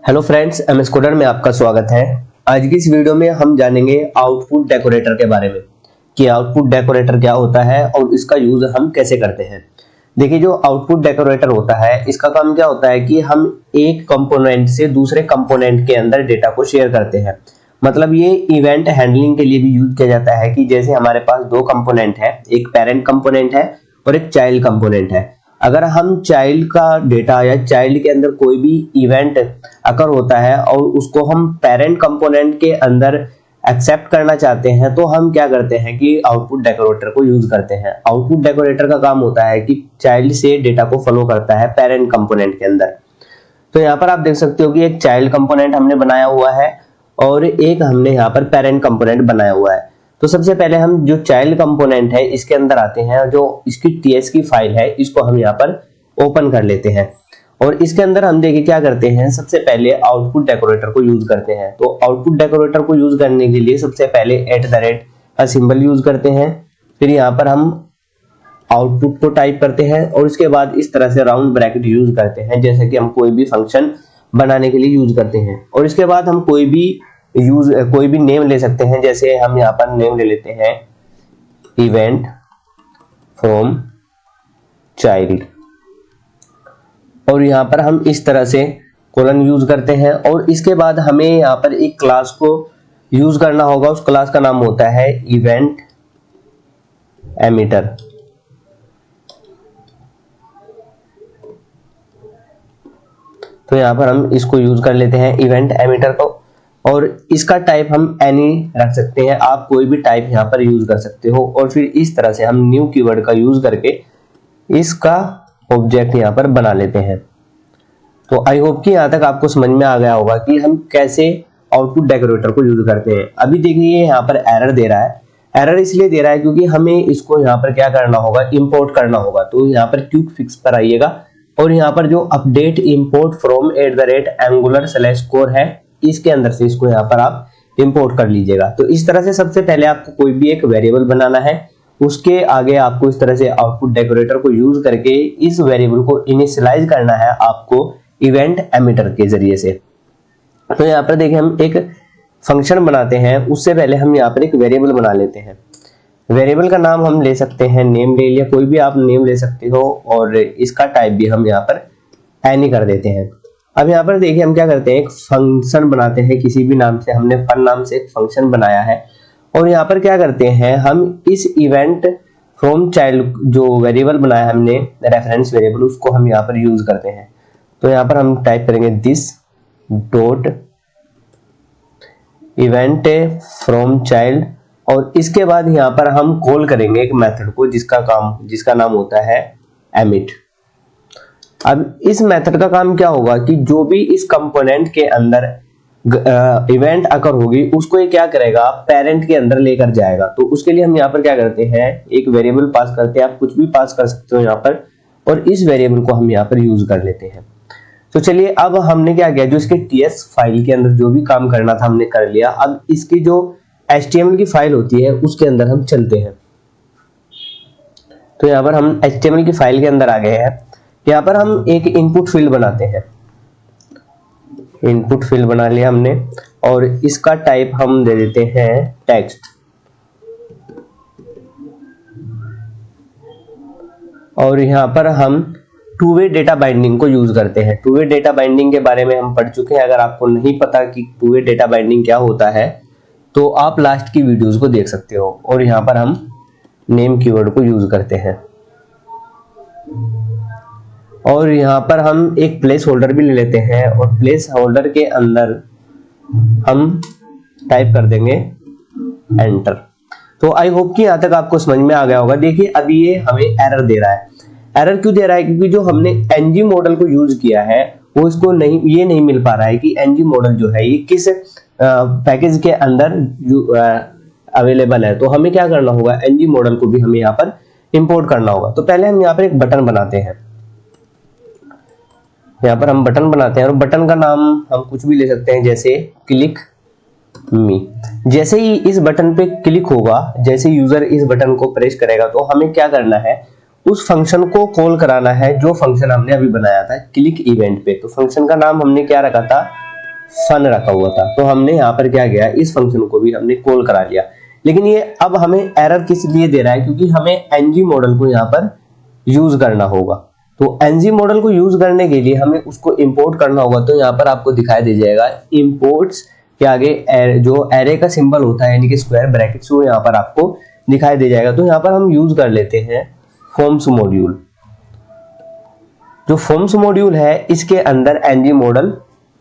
Hello friends, MS coder में आपका स्वागत है। आज की इस वीडियो में हम जानेंगे आउटपुट डेकोरेटर के बारे में कि आउटपुट डेकोरेटर क्या होता है और इसका यूज हम कैसे करते हैं। देखिए, जो आउटपुट डेकोरेटर होता है इसका काम क्या होता है कि हम एक कंपोनेंट से दूसरे कंपोनेंट के अंदर डेटा को शेयर करते हैं। मतलब ये इवेंट हैंडलिंग के लिए भी यूज किया जाता है कि जैसे हमारे पास दो कंपोनेंट है, एक पेरेंट कंपोनेंट है और एक चाइल्ड कंपोनेंट है। अगर हम चाइल्ड का डेटा या चाइल्ड के अंदर कोई भी इवेंट अकर होता है और उसको हम पेरेंट कंपोनेंट के अंदर एक्सेप्ट करना चाहते हैं तो हम क्या करते हैं कि आउटपुट डेकोरेटर को यूज करते हैं। आउटपुट डेकोरेटर का काम होता है कि चाइल्ड से डेटा को फॉलो करता है पेरेंट कंपोनेंट के अंदर। तो यहाँ पर आप देख सकते हो कि एक चाइल्ड कंपोनेंट हमने बनाया हुआ है और एक हमने यहाँ पर पेरेंट कंपोनेंट बनाया हुआ है। तो सबसे पहले हम जो चाइल्ड कंपोनेंट है इसके अंदर आते हैं, जो इसकी टीएस की फाइल है इसको हम यहाँ पर ओपन कर लेते हैं और इसके अंदर हम देखिए क्या करते हैं। सबसे पहले आउटपुट डेकोरेटर को यूज करते हैं। तो आउटपुट डेकोरेटर को यूज करने के लिए सबसे पहले @ का सिंबल यूज करते हैं, फिर यहाँ पर हम आउटपुट को टाइप करते हैं और इसके बाद इस तरह से राउंड ब्रैकेट यूज करते हैं, जैसे कि हम कोई भी फंक्शन बनाने के लिए यूज करते हैं। और इसके बाद हम कोई भी नेम ले सकते हैं, जैसे हम यहाँ पर नेम ले लेते हैं इवेंट फ्रॉम चाइल्ड और यहाँ पर हम इस तरह से कोलन यूज करते हैं। और इसके बाद हमें यहाँ पर एक क्लास को यूज करना होगा, उस क्लास का नाम होता है इवेंट एमिटर। तो यहाँ पर हम इसको यूज कर लेते हैं इवेंट एमिटर को और इसका टाइप हम एनी रख सकते हैं। आप कोई भी टाइप यहाँ पर यूज कर सकते हो और फिर इस तरह से हम न्यू कीवर्ड का यूज करके इसका ऑब्जेक्ट यहाँ पर बना लेते हैं। तो आई होप कि यहाँ तक आपको समझ में आ गया होगा कि हम कैसे आउटपुट डेकोरेटर को यूज करते हैं। अभी देखिए यहाँ पर एरर दे रहा है। एरर इसलिए दे रहा है क्योंकि हमें इसको यहाँ पर क्या करना होगा, इंपोर्ट करना होगा। तो यहाँ पर क्विक फिक्स पर आइएगा और यहाँ पर जो अपडेट इंपोर्ट फ्रॉम @angular/core है इसके अंदर से इसको यहाँ पर आप इंपोर्ट कर लीजिएगा। तो इस तरह से सबसे पहले आपको कोई भी एक वेरिएबल बनाना है, उसके आगे आपको इस तरह से आउटपुट डेकोरेटर को यूज करके इस वेरिएबल को इनिशियलाइज करना है आपको इवेंट एमिटर के जरिए से। तो यहाँ पर देखिए हम एक फंक्शन बनाते हैं, उससे पहले हम यहाँ पर एक वेरिएबल बना लेते हैं। वेरिएबल का नाम हम ले सकते हैं, नेम ले लिया, कोई भी आप नेम ले सकते हो और इसका टाइप भी हम यहाँ पर एनी कर देते हैं। अब यहाँ पर देखिए हम क्या करते हैं, एक फंक्शन बनाते हैं किसी भी नाम से। हमने फन नाम से एक फंक्शन बनाया है और यहाँ पर क्या करते हैं, हम इस इवेंट फ्रॉम चाइल्ड जो वेरिएबल बनाया है हमने रेफरेंस वेरिएबल, उसको हम यहाँ पर यूज करते हैं। तो यहाँ पर हम टाइप करेंगे this dot event from child और इसके बाद यहाँ पर हम कॉल करेंगे एक मेथड को जिसका नाम होता है एमिट। अब इस मेथड का काम क्या होगा कि जो भी इस कंपोनेंट के अंदर इवेंट अकर होगी उसको ये क्या करेगा, पेरेंट के अंदर लेकर जाएगा। तो उसके लिए हम यहाँ पर क्या करते हैं, एक वेरिएबल पास करते हैं। आप कुछ भी पास कर सकते हो यहाँ पर और इस वेरिएबल को हम यहाँ पर यूज कर लेते हैं। तो चलिए अब हमने क्या किया, जो इसके टीएस फाइल के अंदर जो भी काम करना था हमने कर लिया। अब इसकी जो HTML की फाइल होती है उसके अंदर हम चलते हैं। तो यहाँ पर हम HTML की फाइल के अंदर आ गए हैं। यहाँ पर हम एक इनपुट फील्ड बनाते हैं। इनपुट फील्ड बना लिया हमने और इसका टाइप हम दे देते हैं टेक्स्ट। और यहाँ पर हम टू वे डेटा बाइंडिंग को यूज करते हैं। टू वे डेटा बाइंडिंग के बारे में हम पढ़ चुके हैं। अगर आपको नहीं पता कि टू वे डेटा बाइंडिंग क्या होता है तो आप लास्ट की वीडियोस को देख सकते हो। और यहाँ पर हम नेम कीवर्ड को यूज करते हैं और यहाँ पर हम एक प्लेस होल्डर भी ले लेते हैं और प्लेस होल्डर के अंदर हम टाइप कर देंगे एंटर। तो आई होप कि यहाँ तक आपको समझ में आ गया होगा। देखिए अभी ये हमें एरर दे रहा है। एरर क्यों दे रहा है, क्योंकि जो हमने ng मॉडल को यूज किया है वो इसको नहीं मिल पा रहा है कि ng मॉडल जो है ये किस पैकेज के अंदर अवेलेबल है। तो हमें क्या करना होगा, ng मॉडल को भी हमें यहाँ पर इंपोर्ट करना होगा। तो पहले हम यहाँ पर एक बटन बनाते हैं। यहाँ पर हम बटन बनाते हैं और बटन का नाम हम कुछ भी ले सकते हैं, जैसे क्लिक मी। जैसे ही इस बटन पे क्लिक होगा, जैसे यूजर इस बटन को प्रेस करेगा तो हमें क्या करना है, उस फंक्शन को कॉल कराना है जो फंक्शन हमने अभी बनाया था क्लिक इवेंट पे। तो फंक्शन का नाम हमने क्या रखा था, फन रखा हुआ था। तो हमने यहाँ पर क्या किया, इस फंक्शन को भी हमने कॉल करा लिया। लेकिन ये अब हमें एरर किस लिए दे रहा है, क्योंकि हमें ng मॉडल को यहाँ पर यूज करना होगा। तो ng मॉडल को यूज करने के लिए हमें उसको इंपोर्ट करना होगा। तो यहाँ पर आपको दिखाई दे जाएगा इंपोर्ट्स के आगे जो एरे का सिंबल होता है यानी कि स्क्वायर ब्रैकेट्स, वो यहाँ पर आपको दिखाई दे जाएगा। तो यहाँ पर हम यूज कर लेते हैं फॉर्म्स मॉड्यूल। जो फॉर्म्स मॉड्यूल है इसके अंदर ng मॉडल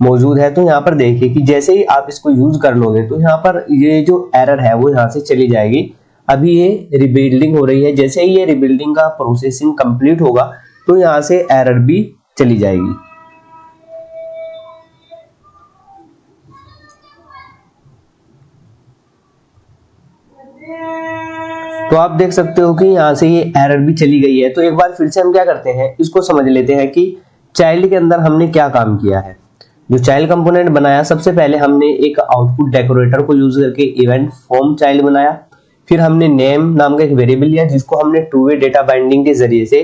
मौजूद है। तो यहाँ पर देखिए कि जैसे ही आप इसको यूज कर लोगे तो यहाँ पर ये जो एरर है वो यहाँ से चली जाएगी। अभी ये रिबिल्डिंग हो रही है, जैसे ही ये रिबिल्डिंग का प्रोसेसिंग कंप्लीट होगा तो यहाँ से एरर भी चली जाएगी। तो आप देख सकते हो कि यहाँ से ये एरर भी चली गई है। तो एक बार फिर से हम क्या करते हैं, इसको समझ लेते हैं कि चाइल्ड के अंदर हमने क्या काम किया है। जो चाइल्ड कंपोनेंट बनाया, सबसे पहले हमने एक आउटपुट डेकोरेटर को यूज करके इवेंट फॉर्म चाइल्ड बनाया। फिर हमने नेम नाम का एक वेरिएबल लिया जिसको हमने टू वे डेटा बाइंडिंग के जरिए से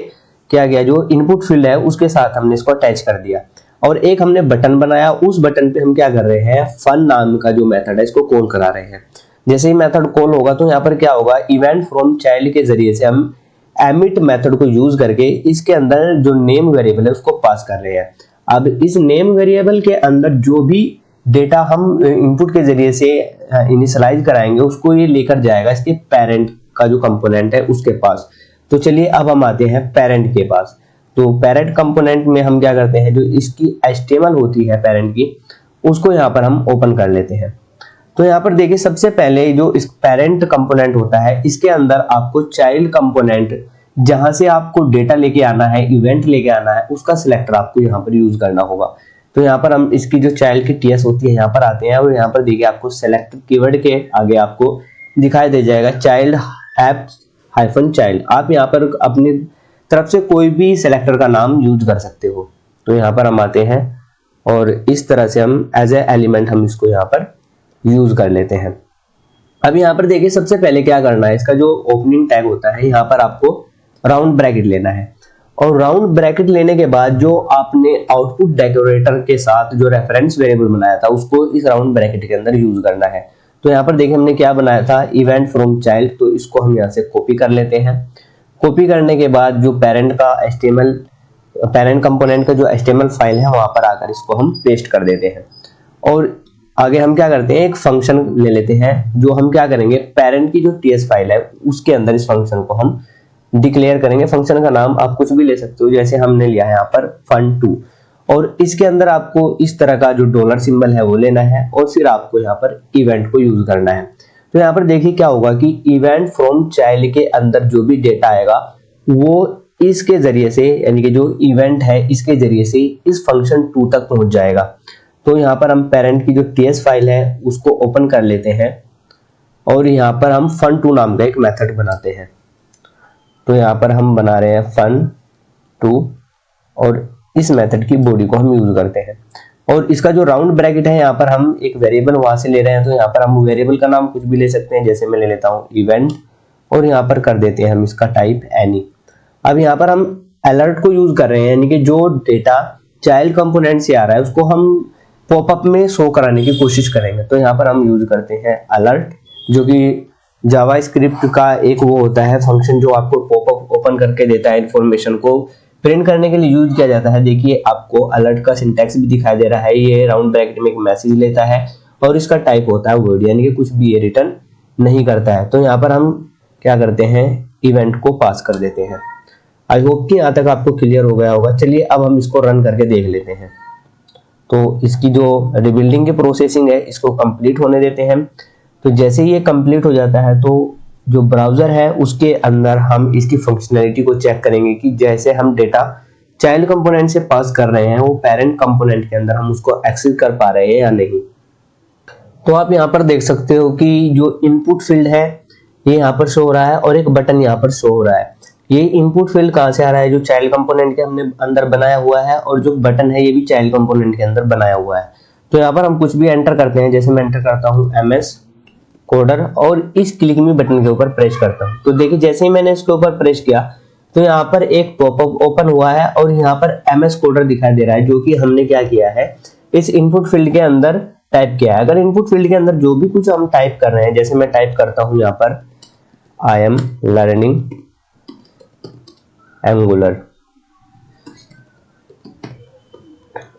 क्या किया, जो इनपुट फील्ड है उसके साथ हमने इसको अटैच कर दिया। और एक हमने बटन बनाया, उस बटन पे हम क्या कर रहे हैं, फन नाम का जो मेथड है इसको कॉल करा रहे हैं। जैसे ही मेथड कॉल होगा तो यहाँ पर क्या होगा, इवेंट फ्रॉम चाइल्ड के जरिए से हम एमिट मेथड को यूज करके इसके अंदर जो नेम वेरिएबल है उसको पास कर रहे हैं। अब इस नेम वेरिएबल के अंदर जो भी डेटा हम इनपुट के जरिए से इनिशियलाइज कराएंगे उसको ये लेकर जाएगा इसके पेरेंट का जो कंपोनेंट है उसके पास। तो चलिए अब हम आते हैं पेरेंट के पास। तो पेरेंट कंपोनेंट में हम क्या करते हैं, जो इसकी HTML होती है पेरेंट की, उसको यहाँ पर हम ओपन कर लेते हैं। तो यहाँ पर देखिए सबसे पहले जो इस पेरेंट कंपोनेंट होता है इसके अंदर आपको चाइल्ड कंपोनेंट जहां से आपको डेटा लेके आना है, इवेंट लेके आना है, उसका सिलेक्टर आपको यहाँ पर यूज करना होगा। तो यहाँ पर हम इसकी जो चाइल्ड की TS होती है यहाँ पर आते हैं और यहाँ पर देखिए आपको सेलेक्ट कीवर्ड के आगे आपको दिखाई दे जाएगा चाइल्ड ऐप -चाइल्ड। आप यहाँ पर अपनी तरफ से कोई भी सिलेक्टर का नाम यूज कर सकते हो। तो यहाँ पर हम आते हैं और इस तरह से हम एज ए एलिमेंट हम इसको यहाँ पर यूज कर लेते हैं। अब यहाँ पर देखिए सबसे पहले क्या करना है, इसका जो ओपनिंग टैग होता है यहाँ पर आपको राउंड ब्रैकेट लेना है। और राउंड ब्रैकेट लेने के बाद जो आपने आउटपुट डेकोरेटर के साथ जो रेफरेंस वेरिएबल बनाया था उसको इस राउंड ब्रैकेट के अंदर यूज करना है। तो यहाँ पर देखिए हमने क्या बनाया था, इवेंट फ्रॉम चाइल्ड। तो इसको हम यहाँ से कॉपी कर लेते हैं। कॉपी करने के बाद जो पेरेंट कंपोनेंट का जो HTML फाइल है वहां पर आकर इसको हम पेस्ट कर देते हैं। और आगे हम क्या करते हैं, एक फंक्शन ले लेते हैं जो हम क्या करेंगे, पेरेंट की जो TS फाइल है उसके अंदर इस फंक्शन को हम डिक्लेयर करेंगे। फंक्शन का नाम आप कुछ भी ले सकते हो, जैसे हमने लिया है यहाँ पर fun2। और इसके अंदर आपको इस तरह का जो डॉलर सिंबल है वो लेना है और फिर आपको यहाँ पर इवेंट को यूज करना है। तो यहाँ पर देखिए क्या होगा कि इवेंट फ्रॉम चाइल्ड के अंदर जो भी डेटा आएगा वो इसके जरिए से, यानी कि जो इवेंट है इसके जरिए से इस फंक्शन 2 तक पहुंच जाएगा। तो यहाँ पर हम पेरेंट की जो TS फाइल है उसको ओपन कर लेते हैं और यहाँ पर हम fun2 नाम का एक मेथड बनाते हैं। तो यहाँ पर हम बना रहे हैं fun2 और इस मेथड की बॉडी को हम यूज करते हैं। और इसका जो राउंड ब्रैकेट है यहाँ पर हम एक वेरिएबल वहां से ले रहे हैं। तो यहाँ पर हम वेरिएबल का नाम कुछ भी ले सकते हैं, जैसे मैं ले लेता हूँ इवेंट और यहाँ पर कर देते हैं हम इसका टाइप एनी। अब यहाँ पर हम अलर्ट को यूज कर रहे हैं, यानी कि जो डेटा चाइल्ड कंपोनेंट से आ रहा है उसको हम पॉपअप में शो कराने की कोशिश करेंगे। तो यहाँ पर हम यूज करते हैं अलर्ट, जो कि जावास्क्रिप्ट का एक वो होता है फंक्शन जो आपको पॉपअप ओपन करके देता है, इंफॉर्मेशन को प्रिंट करने के लिए यूज किया जाता है। देखिए आपको अलर्ट का सिंटैक्स भी दिखाई दे रहा है। ये राउंड ब्रैकेट में एक मैसेज लेता है और इसका टाइप होता है वर्ड, यानी कि कुछ भी ये रिटर्न नहीं करता है। तो यहाँ पर हम क्या करते हैं, इवेंट को पास कर देते हैं। आई होप कि यहाँ तक आपको क्लियर हो गया होगा। चलिए अब हम इसको रन करके देख लेते हैं। तो इसकी जो रिबिल्डिंग की प्रोसेसिंग है इसको कंप्लीट होने देते हैं। तो जैसे ही ये कंप्लीट हो जाता है तो जो ब्राउजर है उसके अंदर हम इसकी फंक्शनैलिटी को चेक करेंगे कि जैसे हम डेटा चाइल्ड कंपोनेंट से पास कर रहे हैं वो पेरेंट कंपोनेंट के अंदर हम उसको एक्सेस कर पा रहे हैं या नहीं। तो आप यहाँ पर देख सकते हो कि जो इनपुट फील्ड है ये यहाँ पर शो हो रहा है और एक बटन यहाँ पर शो हो रहा है। ये इनपुट फील्ड कहाँ से आ रहा है, जो चाइल्ड कंपोनेंट के हमने अंदर बनाया हुआ है, और जो बटन है ये भी चाइल्ड कंपोनेंट के अंदर बनाया हुआ है। तो यहाँ पर हम कुछ भी एंटर करते हैं, जैसे मैं एंटर करता हूँ MS कोडर और इस क्लिक मी बटन के ऊपर प्रेस करता हूँ। तो देखिए जैसे ही मैंने इसके ऊपर प्रेस किया तो यहाँ पर एक पॉपअप ओपन हुआ है और यहाँ पर MS कोडर दिखाई दे रहा है, जो कि हमने क्या किया है, इस इनपुट फील्ड के अंदर टाइप किया है। अगर इनपुट फील्ड के अंदर जो भी कुछ हम टाइप कर रहे हैं, जैसे मैं टाइप करता हूं यहाँ पर आई एम लर्निंग एंगुलर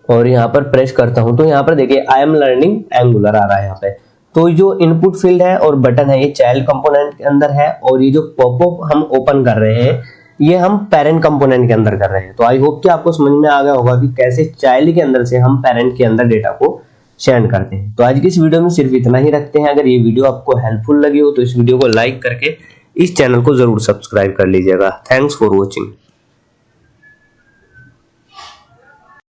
और यहाँ पर प्रेस करता हूं तो यहाँ पर देखिए आई एम लर्निंग एंगुलर आ रहा है यहाँ पे। तो जो इनपुट फील्ड है और बटन है ये चाइल्ड कंपोनेंट के अंदर है, और ये जो पॉपअप हम ओपन कर रहे हैं ये हम पेरेंट कंपोनेंट के अंदर कर रहे हैं। तो आई होप कि आपको समझ में आ गया होगा कि कैसे चाइल्ड के अंदर से हम पेरेंट के अंदर डेटा को सेंड करते हैं। तो आज की इस वीडियो में सिर्फ इतना ही रखते हैं। अगर ये वीडियो आपको हेल्पफुल लगी हो तो इस वीडियो को लाइक करके इस चैनल को जरूर सब्सक्राइब कर लीजिएगा। Thanks for watching.